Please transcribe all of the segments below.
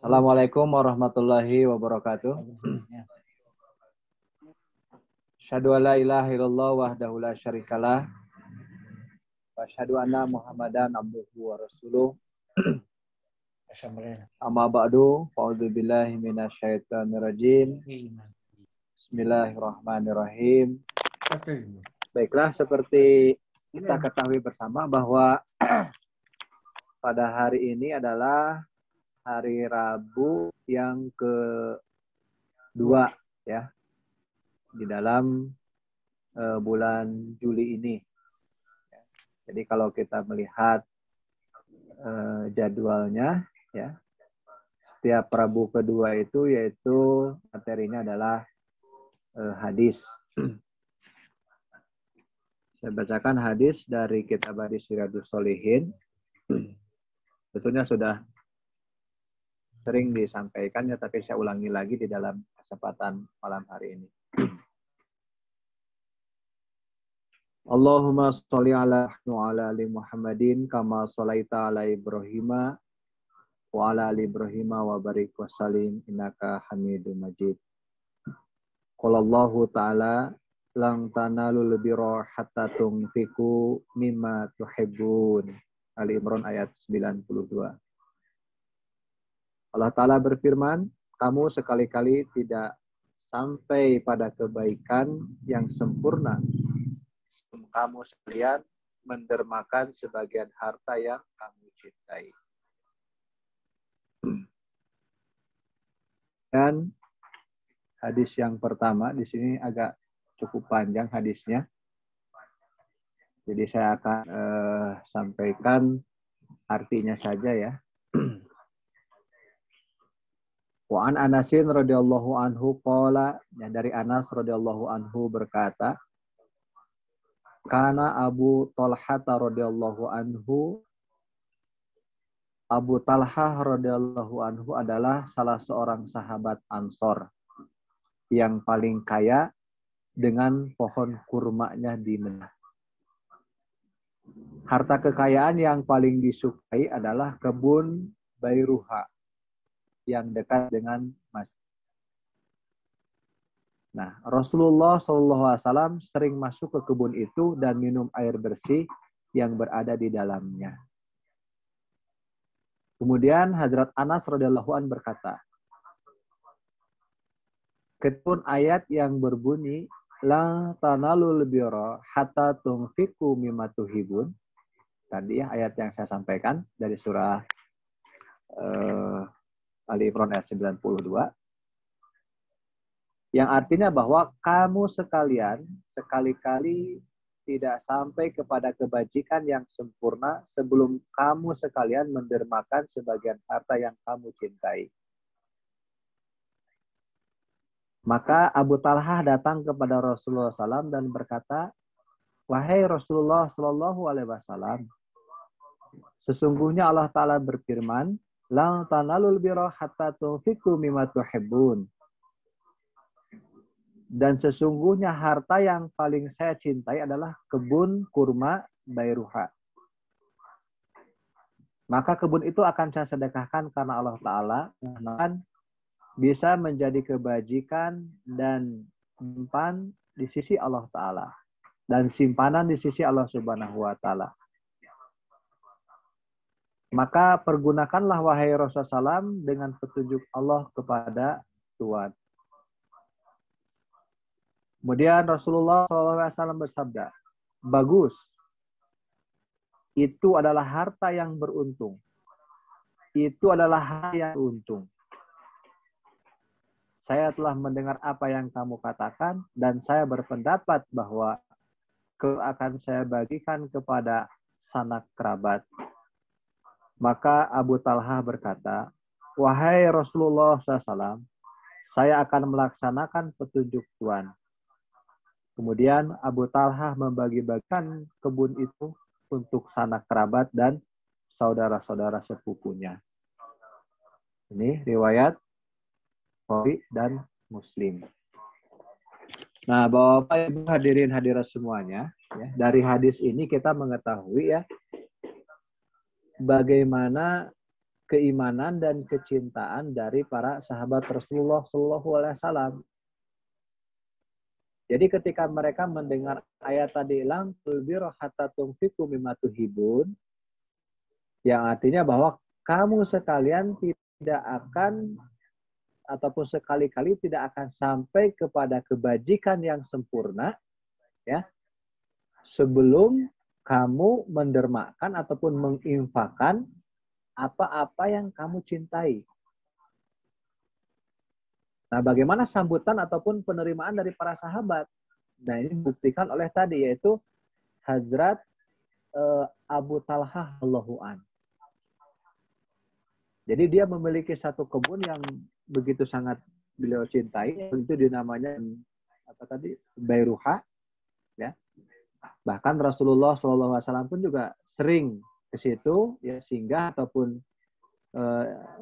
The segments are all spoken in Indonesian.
Assalamualaikum warahmatullahi wabarakatuh. Asyhadu an la ilaha illallah wahdahu la syarikalah wa asyhadu anna Muhammadan abduhu wa rasuluh. Amma ba'du, fa'udzu billahi minasyaitonir rajim. Bismillahirrahmanirrahim. Baiklah, seperti kita ketahui bersama bahwa pada hari ini adalah hari Rabu yang kedua ya di dalam bulan Juli ini. Jadi kalau kita melihat jadwalnya ya, setiap Rabu kedua itu yaitu materinya adalah hadis. Saya bacakan hadis dari kitab Hadis Riyadhus Shalihin. Tentunya sudah sering disampaikan ya, tapi saya ulangi lagi di dalam kesempatan malam hari ini. Allahumma sholli ala ali Muhammadin kama sholaita ala Ibrahim wa ala ali Ibrahim wa barik wa salim innaka Hamidum Majid. Qala Allahu ta'ala lang tanalul birra hatta tunfiqu mimma tuhibbun. Ali Imran ayat 92. Allah Ta'ala berfirman, kamu sekali-kali tidak sampai pada kebaikan yang sempurna sebelum kamu sekalian mendermakan sebagian harta yang kamu cintai. Dan hadis yang pertama di sini agak cukup panjang hadisnya. Jadi saya akan sampaikan artinya saja ya. Wa an Anasin radhiyallahu anhu qala, dari Anas radhiyallahu anhu berkata, kana Abu Talhah radhiyallahu anhu, Abu Talhah radhiyallahu anhu adalah salah seorang sahabat Ansor yang paling kaya dengan pohon kurmanya di Madinah. Harta kekayaan yang paling disukai adalah kebun Bairuha yang dekat dengan masjid. Nah, Rasulullah SAW sering masuk ke kebun itu dan minum air bersih yang berada di dalamnya. Kemudian Hadrat Anas radhiyallahu an berkata, ketun ayat yang berbunyi la tanalul birra hatta tunfiqu mimma tuhibun. Tadi ya ayat yang saya sampaikan dari surah Ali Imran ayat 92. Yang artinya bahwa kamu sekalian sekali-kali tidak sampai kepada kebajikan yang sempurna sebelum kamu sekalian mendermakan sebagian harta yang kamu cintai. Maka Abu Talhah datang kepada Rasulullah SAW dan berkata, wahai Rasulullah SAW, sesungguhnya Allah Ta'ala berfirman, lang tanalul birra hatta tunfiqu mimma tuhibbun. Dan sesungguhnya harta yang paling saya cintai adalah kebun kurma Bairuha. Maka kebun itu akan saya sedekahkan karena Allah Ta'ala bisa menjadi kebajikan dan simpan di sisi Allah Ta'ala. Dan simpanan di sisi Allah Subhanahu wa Ta'ala. Maka pergunakanlah wahai Rasulullah SAW dengan petunjuk Allah kepada Tuhan. Kemudian Rasulullah SAW bersabda, bagus. Itu adalah harta yang beruntung. Itu adalah harta yang beruntung. Saya telah mendengar apa yang kamu katakan dan saya berpendapat bahwa akan saya bagikan kepada sanak kerabat. Maka Abu Talhah berkata, wahai Rasulullah SAW, saya akan melaksanakan petunjuk Tuhan. Kemudian Abu Talhah membagi-bagikan kebun itu untuk sanak kerabat dan saudara-saudara sepupunya. Ini riwayat Bukhari dan Muslim. Nah, Bapak Ibu hadirin hadirat semuanya, ya, dari hadis ini kita mengetahui ya bagaimana keimanan dan kecintaan dari para sahabat Rasulullah Shallallahu Alaihi Wasallam. Jadi ketika mereka mendengar ayat tadi lang tulbir hatta tunfiqu mimma tuhibun, yang artinya bahwa kamu sekalian tidak akan ataupun sekali-kali tidak akan sampai kepada kebajikan yang sempurna, ya, sebelum kamu mendermakan ataupun menginfakkan apa-apa yang kamu cintai. Nah, bagaimana sambutan ataupun penerimaan dari para sahabat? Nah, ini dibuktikan oleh tadi, yaitu Hazrat Abu Talhah Allahu an. Jadi dia memiliki satu kebun yang begitu sangat beliau cintai, itu dinamanya apa tadi, Bairuha, ya. Bahkan Rasulullah SAW pun juga sering ke situ, ya, singgah ataupun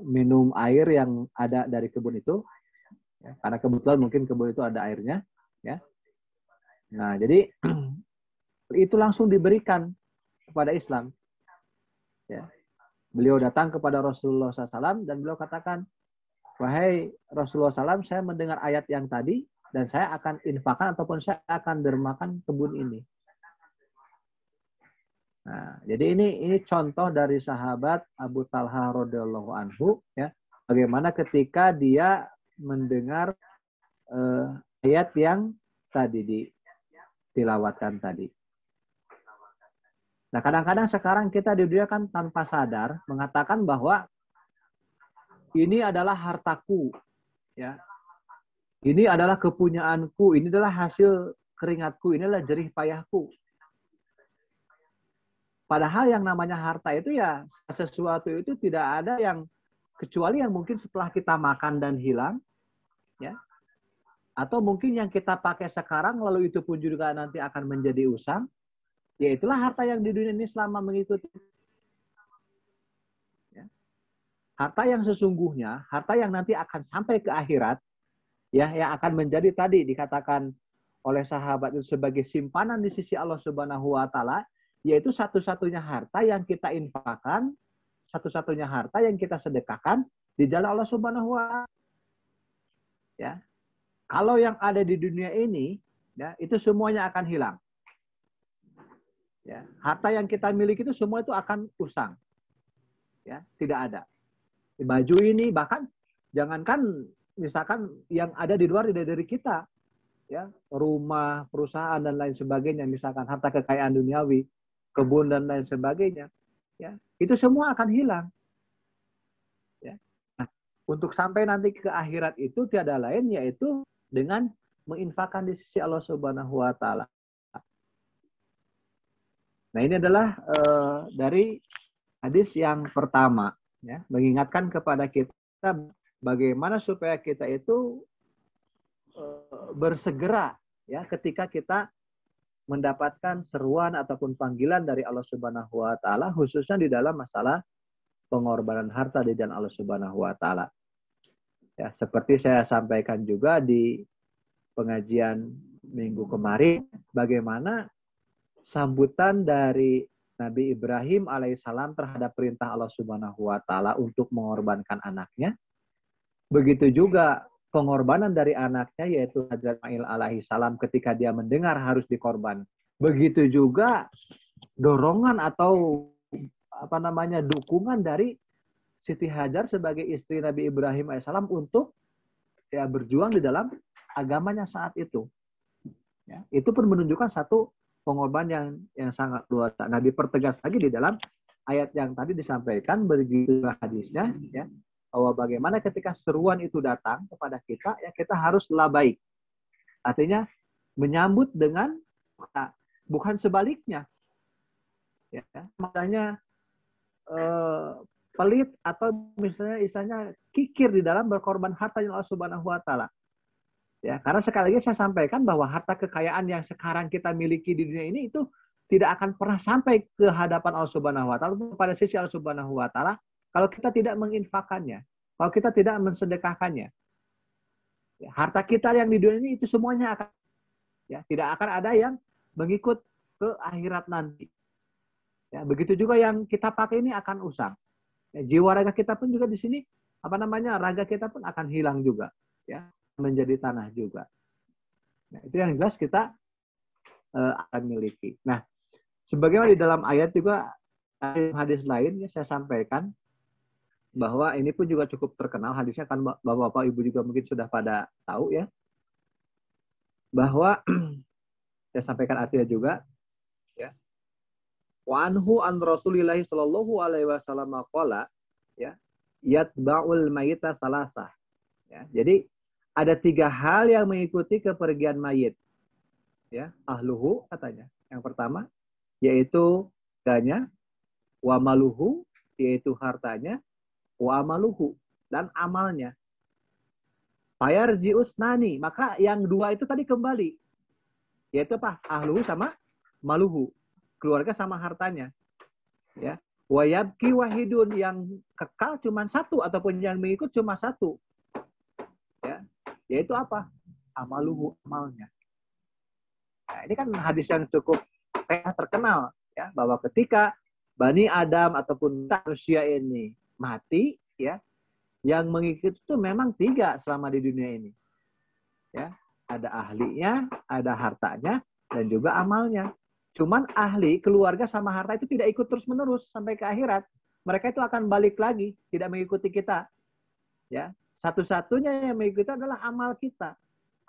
minum air yang ada dari kebun itu, ya, karena kebetulan mungkin kebun itu ada airnya, ya. Nah, jadi itu langsung diberikan kepada Islam, ya. Beliau datang kepada Rasulullah SAW dan beliau katakan, wahai Rasulullah SAW, saya mendengar ayat yang tadi dan saya akan infakkan ataupun saya akan dermakan kebun ini. Nah, jadi ini contoh dari sahabat Abu Talhah radhiyallahu anhu, ya, bagaimana ketika dia mendengar ayat yang tadi ditilawatkan tadi. Nah, kadang-kadang sekarang kita di dunia kan tanpa sadar mengatakan bahwa ini adalah hartaku, ya. Ini adalah kepunyaanku, ini adalah hasil keringatku, ini adalah jerih payahku. Padahal yang namanya harta itu ya sesuatu itu tidak ada yang kecuali yang mungkin setelah kita makan dan hilang, ya. Atau mungkin yang kita pakai sekarang lalu itu pun juga nanti akan menjadi usang. Ya itulah harta yang di dunia ini selama mengikuti. Ya. Harta yang sesungguhnya, harta yang nanti akan sampai ke akhirat, ya, yang akan menjadi tadi dikatakan oleh sahabat itu sebagai simpanan di sisi Allah Subhanahu wa taala, yaitu satu-satunya harta yang kita infakkan, satu-satunya harta yang kita sedekahkan di jalan Allah Subhanahu wa taala. Ya. Kalau yang ada di dunia ini, ya, itu semuanya akan hilang. Ya, harta yang kita miliki itu semua itu akan usang, ya, tidak ada. Baju ini bahkan jangankan misalkan yang ada di luar dari kita, ya, rumah, perusahaan dan lain sebagainya, misalkan harta kekayaan duniawi, kebun dan lain sebagainya, ya, itu semua akan hilang. Ya. Nah, untuk sampai nanti ke akhirat itu tiada lain yaitu dengan menginfakkan di sisi Allah Subhanahu wa taala. Nah, ini adalah dari hadis yang pertama, ya, mengingatkan kepada kita bagaimana supaya kita itu bersegera, ya, ketika kita mendapatkan seruan ataupun panggilan dari Allah Subhanahu wa taala, khususnya di dalam masalah pengorbanan harta di jalan Allah Subhanahu wa taala. Ya, seperti saya sampaikan juga di pengajian minggu kemarin, bagaimana sambutan dari Nabi Ibrahim alaihissalam terhadap perintah Allah Subhanahu wa taala untuk mengorbankan anaknya. Begitu juga pengorbanan dari anaknya yaitu Hazrat Ismail alaihissalam ketika dia mendengar harus dikorban. Begitu juga dorongan atau dukungan dari Siti Hajar sebagai istri Nabi Ibrahim alaihissalam untuk, ya, berjuang di dalam agamanya saat itu. Ya, itu pun menunjukkan satu pengorbanan yang sangat luar biasa. Nah, dipertegas lagi di dalam ayat yang tadi disampaikan begitu hadisnya, ya, bahwa bagaimana ketika seruan itu datang kepada kita, ya, kita harus labaik. Artinya menyambut dengan, bukan sebaliknya. Ya, makanya pelit atau misalnya istilahnya kikir di dalam berkorban harta yang Allah Subhanahu wa taala. Ya, karena sekali lagi saya sampaikan bahwa harta kekayaan yang sekarang kita miliki di dunia ini itu tidak akan pernah sampai ke hadapan Allah Subhanahu wa taala, pada sisi Allah Subhanahu wa taala, kalau kita tidak menginfakannya, kalau kita tidak mensedekahkannya. Ya, harta kita yang di dunia ini itu semuanya akan, ya, tidak akan ada yang mengikut ke akhirat nanti. Ya, begitu juga yang kita pakai ini akan usang. Ya, jiwa raga kita pun juga di sini raga kita pun akan hilang juga, ya, menjadi tanah juga. Nah, itu yang jelas kita akan miliki. Nah, sebagaimana di dalam ayat juga hadis lain ya, saya sampaikan bahwa ini pun juga cukup terkenal hadisnya, kan Bapak Ibu juga mungkin sudah pada tahu ya, bahwa saya sampaikan artinya juga ya. Wa anhu an Rasulillah sallallahu alaihi wasallam qala ya, yatba'ul mayita salasah. Ya, jadi ada 3 hal yang mengikuti kepergian mayit. Ya, ahluhu katanya. Yang pertama yaitu ganya, wa maluhu yaitu hartanya, wa amaluhu dan amalnya. Fayarji'us nani, maka yang 2 itu tadi kembali. Yaitu apa? Ahluhu sama maluhu. Keluarga sama hartanya. Ya. Wa yabki wahidun, yang kekal cuma 1 ataupun yang mengikut cuma 1. Ya. Yaitu apa? Amaluhu, amalnya. Nah, ini kan hadis yang cukup terkenal ya, bahwa ketika Bani Adam ataupun manusia ini mati ya, yang mengikut itu memang 3 selama di dunia ini. Ya, ada ahlinya, ada hartanya, dan juga amalnya. Cuman ahli, keluarga sama harta itu tidak ikut terus-menerus sampai ke akhirat. Mereka itu akan balik lagi, tidak mengikuti kita. Ya, satu-satunya yang mengikuti adalah amal kita,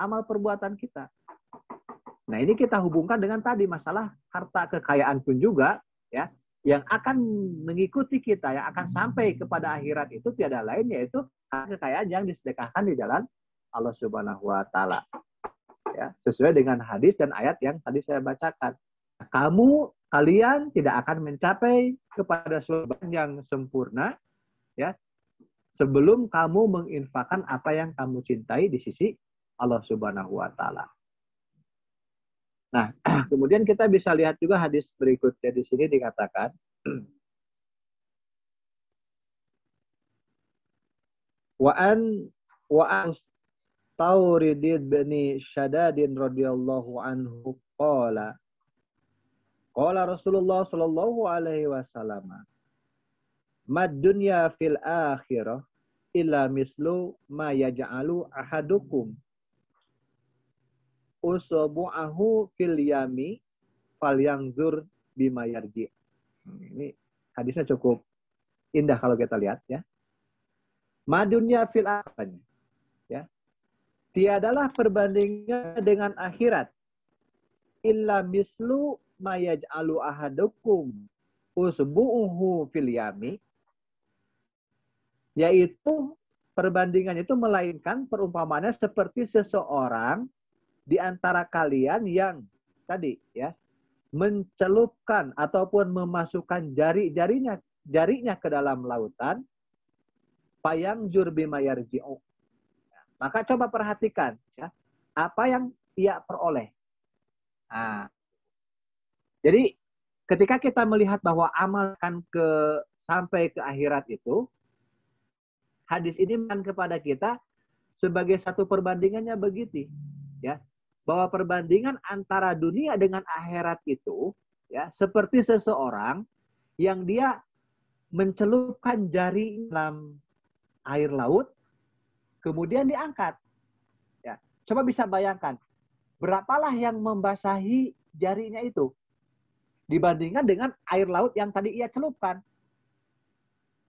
amal perbuatan kita. Nah, ini kita hubungkan dengan tadi masalah harta kekayaan pun juga ya, yang akan mengikuti kita, yang akan sampai kepada akhirat itu tiada lain yaitu harta kekayaan yang disedekahkan di jalan Allah Subhanahu wa taala. Ya, sesuai dengan hadis dan ayat yang tadi saya bacakan. Kalian tidak akan mencapai kepada surga yang sempurna ya, sebelum kamu menginfakkan apa yang kamu cintai di sisi Allah Subhanahu wa taala. Nah, kemudian kita bisa lihat juga hadis berikutnya di sini dikatakan wa an Taurid bin Shaddadin radhiyallahu anhu qala Rasulullah sallallahu alaihi wasallam mad dunya fil akhirah illa mislu ma yaj'alu ahadukum usbu'ahu fil yami falyanzur bima yarji. Ini hadisnya cukup indah kalau kita lihat ya. Madunya fil akhirah ya. Tiadalah perbandingan dengan akhirat. Illa mislu ma yaj'alu ahadukum usbu'uhu fil yami, yaitu perbandingan itu melainkan perumpamaannya seperti seseorang di antara kalian yang tadi ya mencelupkan ataupun memasukkan jarinya ke dalam lautan, payang bima yarji'u. Maka coba perhatikan ya, apa yang ia peroleh. Nah, jadi ketika kita melihat bahwa amal akan sampai ke akhirat itu, hadis ini menekan kepada kita sebagai satu perbandingannya begitu ya, bahwa perbandingan antara dunia dengan akhirat itu ya seperti seseorang yang dia mencelupkan jari dalam air laut kemudian diangkat ya. Coba bisa bayangkan berapalah yang membasahi jarinya itu dibandingkan dengan air laut yang tadi ia celupkan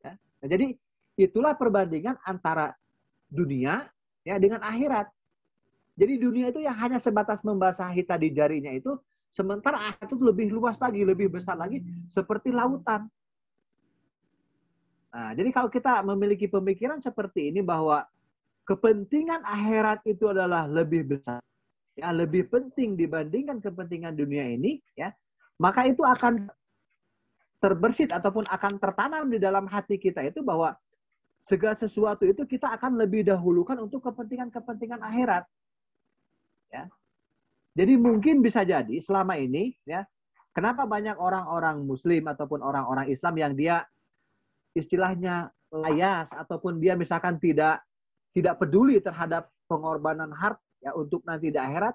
ya. Nah, jadi itulah perbandingan antara dunia ya dengan akhirat. Jadi dunia itu yang hanya sebatas membasahi tadi jarinya itu, sementara akhirat itu lebih luas lagi, lebih besar lagi, seperti lautan. Nah, jadi kalau kita memiliki pemikiran seperti ini bahwa kepentingan akhirat itu adalah lebih besar, ya lebih penting dibandingkan kepentingan dunia ini, ya maka itu akan terbersit ataupun akan tertanam di dalam hati kita itu bahwa segala sesuatu itu kita akan lebih dahulukan untuk kepentingan-kepentingan akhirat. Ya. Jadi mungkin bisa jadi selama ini ya, kenapa banyak orang-orang muslim ataupun orang-orang Islam yang dia istilahnya layas ataupun dia misalkan tidak peduli terhadap pengorbanan harta ya untuk nanti di akhirat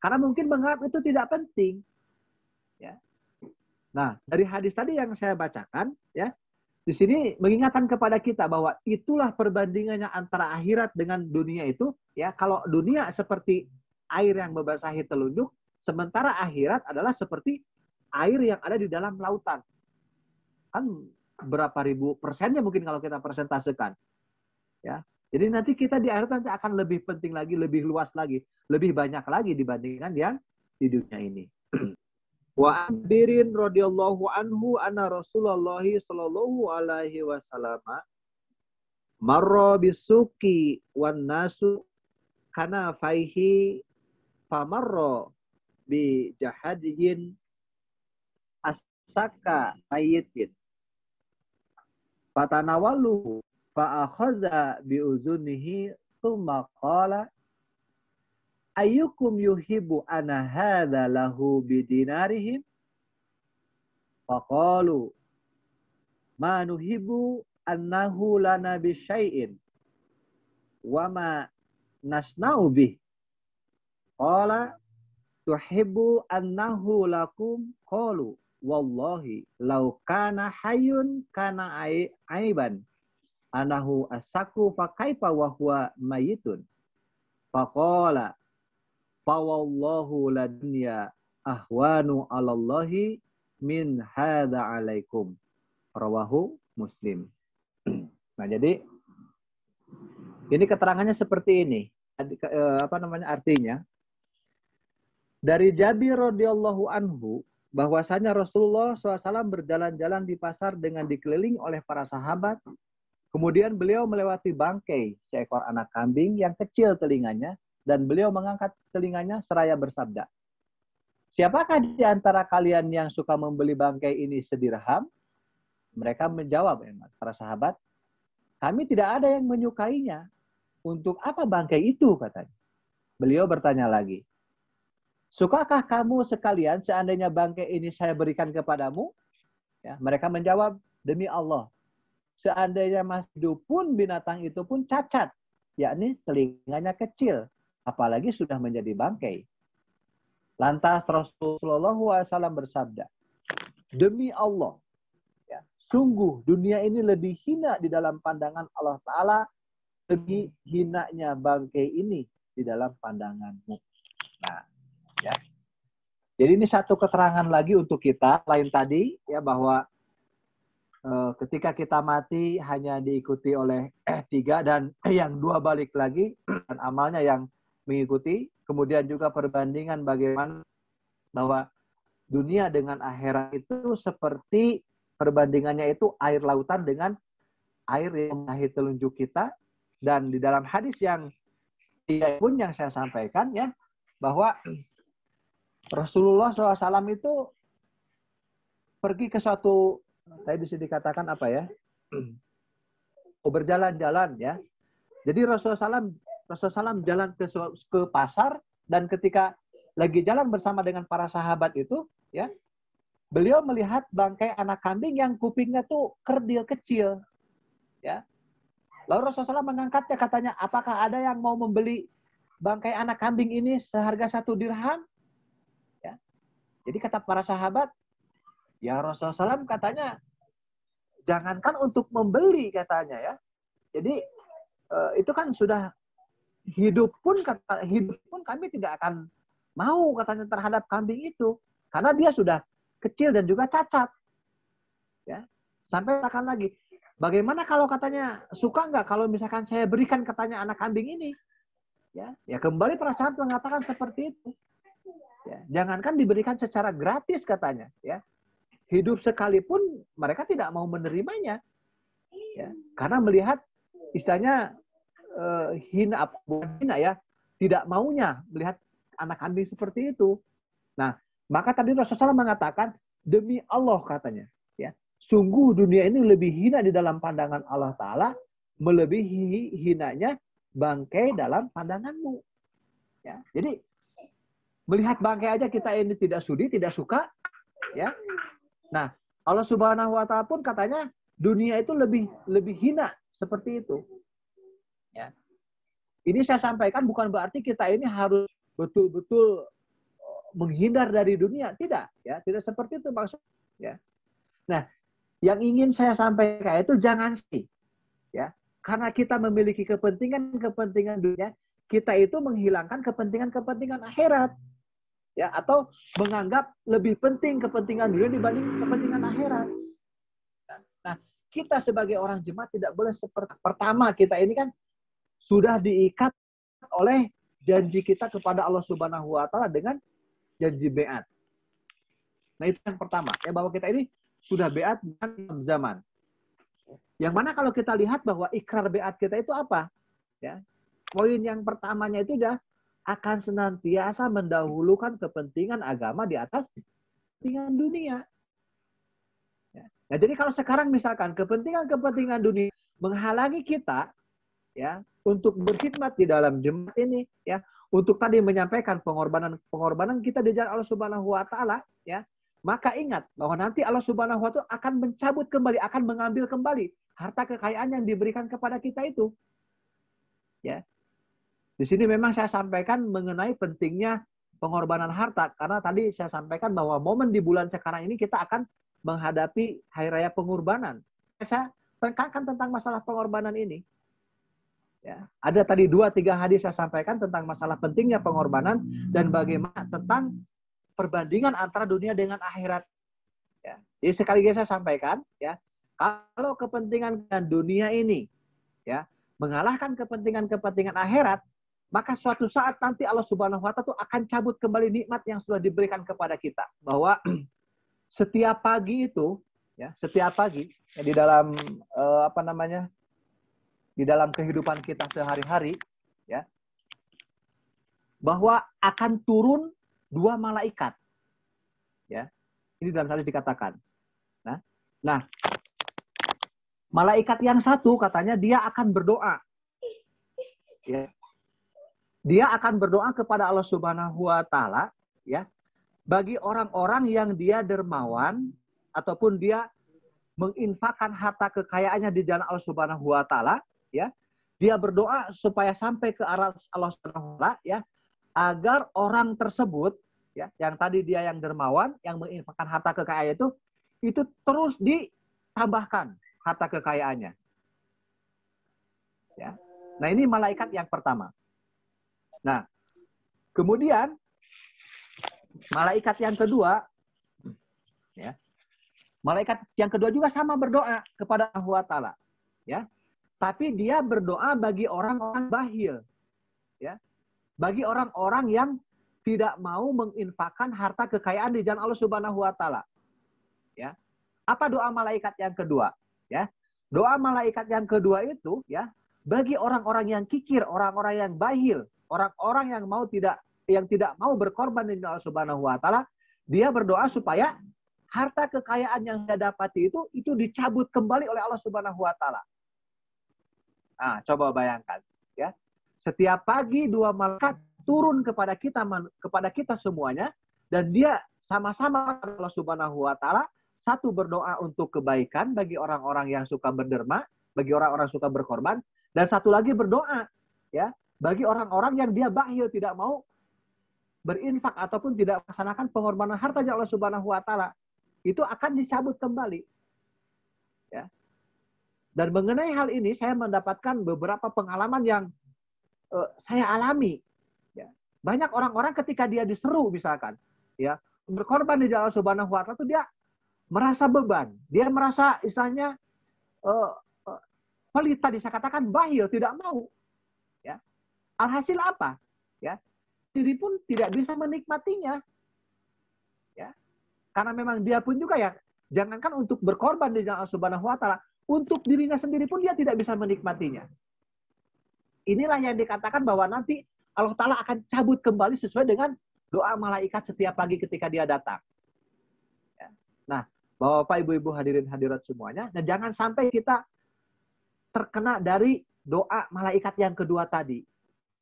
karena mungkin menganggap itu tidak penting. Ya. Nah, dari hadis tadi yang saya bacakan ya, Di sini mengingatkan kepada kita bahwa itulah perbandingannya antara akhirat dengan dunia itu. Ya, kalau dunia seperti air yang membasahi telunjuk, sementara akhirat adalah seperti air yang ada di dalam lautan. Kan berapa ribu persennya mungkin kalau kita persentasekan. Ya, jadi nanti kita di akhirat nanti akan lebih penting lagi, lebih luas lagi, lebih banyak lagi dibandingkan yang di dunia ini. Wa Abirin radhiyallahu anhu anna Rasulullah sallallahu alaihi wasallam marra bisuki wan nasu kana faihi famarra bi jahadiyin asaka mayitin fatanawalu fa akhadha bi uzunihi thumma qala ayyukum yuhibbu ana hadza lahu bidinarihim faqalu ma nuhibbu annahu lana bisyai'in wa ma nasna'u bih qala tuhibbu annahu lakum qalu wallahi law kana hayyun kana aiban anahu asaku fa kaifa wa huwa mayitun faqala fawallahu ladunya ahwanu alallahi min hadza alaikum rawahu Muslim. Nah, jadi ini keterangannya seperti ini. Artinya dari Jabir radhiyallahu anhu bahwasanya Rasulullah SAW berjalan-jalan di pasar dengan dikelilingi oleh para sahabat. Kemudian beliau melewati bangkai seekor anak kambing yang kecil telinganya. Dan beliau mengangkat telinganya seraya bersabda, siapakah di antara kalian yang suka membeli bangkai ini sedirham? Mereka menjawab, para sahabat, kami tidak ada yang menyukainya. Untuk apa bangkai itu? Katanya. Beliau bertanya lagi, sukakah kamu sekalian seandainya bangkai ini saya berikan kepadamu? Ya, mereka menjawab, demi Allah, seandainya masih hidup pun binatang itu pun cacat, yakni telinganya kecil. Apalagi sudah menjadi bangkai. Lantas Rasulullah SAW bersabda, demi Allah, ya, sungguh dunia ini lebih hina di dalam pandangan Allah Ta'ala, lebih hinanya bangkai ini di dalam pandanganmu. Nah, ya. Jadi ini satu keterangan lagi untuk kita, lain tadi, ya, bahwa ketika kita mati hanya diikuti oleh 3 dan yang 2 balik lagi, dan amalnya yang mengikuti, kemudian juga perbandingan bagaimana bahwa dunia dengan akhirat itu seperti perbandingannya itu air lautan dengan air yang mengakhiri telunjuk kita. Dan di dalam hadis yang pun yang saya sampaikan, ya, bahwa Rasulullah SAW itu pergi ke suatu, tadi bisa dikatakan apa ya, berjalan-jalan, ya. Jadi Rasulullah SAW jalan ke pasar, dan ketika lagi jalan bersama dengan para sahabat itu, ya, beliau melihat bangkai anak kambing yang kupingnya tuh kerdil kecil, ya. Lalu Rasulullah mengangkatnya, katanya, apakah ada yang mau membeli bangkai anak kambing ini seharga 1 dirham? Ya. Jadi kata para sahabat, ya Rasulullah SAW katanya, jangankan untuk membeli, katanya, ya. Jadi itu kan sudah hidup pun kami tidak akan mau, katanya, terhadap kambing itu, karena dia sudah kecil dan juga cacat, ya. Sampai katakan lagi, bagaimana kalau, katanya, suka nggak kalau misalkan saya berikan, katanya, anak kambing ini, ya, ya kembali para sahabat mengatakan seperti itu, ya. Jangankan diberikan secara gratis, katanya, ya, hidup sekalipun mereka tidak mau menerimanya, ya, karena melihat istilahnya hina, ya, tidak maunya melihat anak kambing seperti itu. Nah, maka tadi Rasulullah mengatakan, demi Allah, katanya, ya, sungguh dunia ini lebih hina di dalam pandangan Allah Ta'ala, melebihi hinanya bangkai dalam pandanganmu. Ya, jadi melihat bangkai aja kita ini tidak sudi, tidak suka, ya. Nah, Allah Subhanahu Wa Ta'ala pun katanya dunia itu lebih hina seperti itu. Ya. Ini saya sampaikan bukan berarti kita ini harus betul-betul menghindar dari dunia, tidak, ya, tidak seperti itu maksudnya. Ya. Nah, Yang ingin saya sampaikan itu jangan sih, ya, karena kita memiliki kepentingan dunia, kita itu menghilangkan kepentingan akhirat, ya, atau menganggap lebih penting kepentingan dunia dibanding kepentingan akhirat. Nah, kita sebagai orang jemaat tidak boleh seperti pertama, kita ini kan sudah diikat oleh janji kita kepada Allah Subhanahu wa taala dengan janji beat. Nah, itu yang pertama, ya, bahwa kita ini sudah beat dengan zaman. Yang mana kalau kita lihat bahwa ikrar beat kita itu apa? Ya. Poin yang pertamanya itu udah akan senantiasa mendahulukan kepentingan agama di atas kepentingan dunia. Ya. Nah, jadi kalau sekarang misalkan kepentingan dunia menghalangi kita, ya, untuk berkhidmat di dalam jemaat ini, ya, untuk tadi menyampaikan pengorbanan kita di jalan Allah Subhanahu wa taala, ya, maka ingat bahwa nanti Allah Subhanahu wa taala akan mencabut kembali, akan mengambil kembali harta kekayaan yang diberikan kepada kita itu. Ya. Di sini memang saya sampaikan mengenai pentingnya pengorbanan harta, karena tadi saya sampaikan bahwa momen di bulan sekarang ini kita akan menghadapi hari raya pengorbanan. Saya tekankan tentang masalah pengorbanan ini. Ya, ada tadi 2-3 hadis saya sampaikan tentang masalah pentingnya pengorbanan dan bagaimana tentang perbandingan antara dunia dengan akhirat. Ya. Jadi sekali lagi saya sampaikan, ya, kalau kepentingan dunia ini, ya, mengalahkan kepentingan akhirat, maka suatu saat nanti Allah Subhanahu wa taala akan cabut kembali nikmat yang sudah diberikan kepada kita. Bahwa setiap pagi itu, ya, setiap pagi, ya, di dalam di dalam kehidupan kita sehari-hari, ya, bahwa akan turun 2 malaikat. Ya. Ini dalam hadis dikatakan. Nah, malaikat yang satu katanya dia akan berdoa. Ya. Dia akan berdoa kepada Allah Subhanahu wa taala, ya, bagi orang-orang yang dia dermawan ataupun dia menginfakkan harta kekayaannya di jalan Allah Subhanahu wa taala, ya. Dia berdoa supaya sampai ke arah Allah Subhanahu wa taala, ya, agar orang tersebut, ya, yang tadi dia yang dermawan, yang menginfakkan harta kekayaan itu terus ditambahkan harta kekayaannya. Ya. Nah, ini malaikat yang pertama. Nah, kemudian malaikat yang kedua, ya, malaikat yang kedua juga sama berdoa kepada Allah Ta'ala, ya, tapi dia berdoa bagi orang-orang bakhil, ya, bagi orang-orang yang tidak mau menginfakkan harta kekayaan di jalan Allah Subhanahu wa taala. Ya. Apa doa malaikat yang kedua? Ya. Doa malaikat yang kedua itu, ya, bagi orang-orang yang kikir, orang-orang yang bakhil, orang-orang yang tidak mau berkorban di jalan Allah Subhanahu wa taala, dia berdoa supaya harta kekayaan yang dia dapati itu dicabut kembali oleh Allah Subhanahu wa taala. Nah, coba bayangkan, ya. Setiap pagi 2 malaikat turun kepada kita semuanya, dan dia sama-sama Allah Subhanahu wa taala, satu berdoa untuk kebaikan bagi orang-orang yang suka berderma, bagi orang-orang suka berkorban, dan satu lagi berdoa, ya, bagi orang-orang yang dia bakhil, tidak mau berinfak ataupun tidak melaksanakan pengorbanan harta Allah Subhanahu wa taala. Itu akan dicabut kembali. Ya. Dan mengenai hal ini saya mendapatkan beberapa pengalaman yang saya alami. Ya. Banyak orang-orang ketika dia diseru misalkan, ya, berkorban di jalan Subhanahu wa taala itu dia merasa beban. Dia merasa istilahnya pelit, tadi saya katakan bakhil, tidak mau. Ya. Alhasil apa? Ya. Diri pun tidak bisa menikmatinya. Ya. Karena memang dia pun juga, ya, jangankan untuk berkorban di jalan Subhanahu wa taala, untuk dirinya sendiri pun dia tidak bisa menikmatinya. Inilah yang dikatakan bahwa nanti Allah Ta'ala akan cabut kembali sesuai dengan doa malaikat setiap pagi ketika dia datang. Ya. Nah, Bapak, Ibu-Ibu, hadirin hadirat semuanya, dan jangan sampai kita terkena dari doa malaikat yang kedua tadi.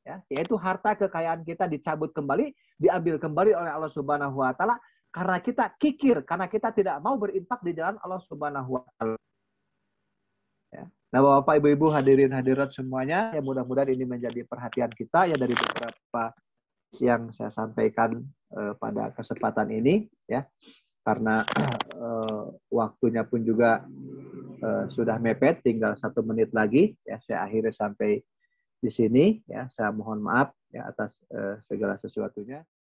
Ya, yaitu harta kekayaan kita dicabut kembali, diambil kembali oleh Allah Subhanahu wa taala karena kita kikir, karena kita tidak mau berinfak di jalan Allah Subhanahu wa taala. Ya. Nah, Bapak, Ibu-Ibu, hadirin hadirat semuanya, ya, mudah-mudahan ini menjadi perhatian kita, ya, dari beberapa yang saya sampaikan pada kesempatan ini, ya. karena waktunya pun juga sudah mepet, tinggal 1 menit lagi. Ya, saya akhiri sampai di sini. Ya, saya mohon maaf ya atas segala sesuatunya.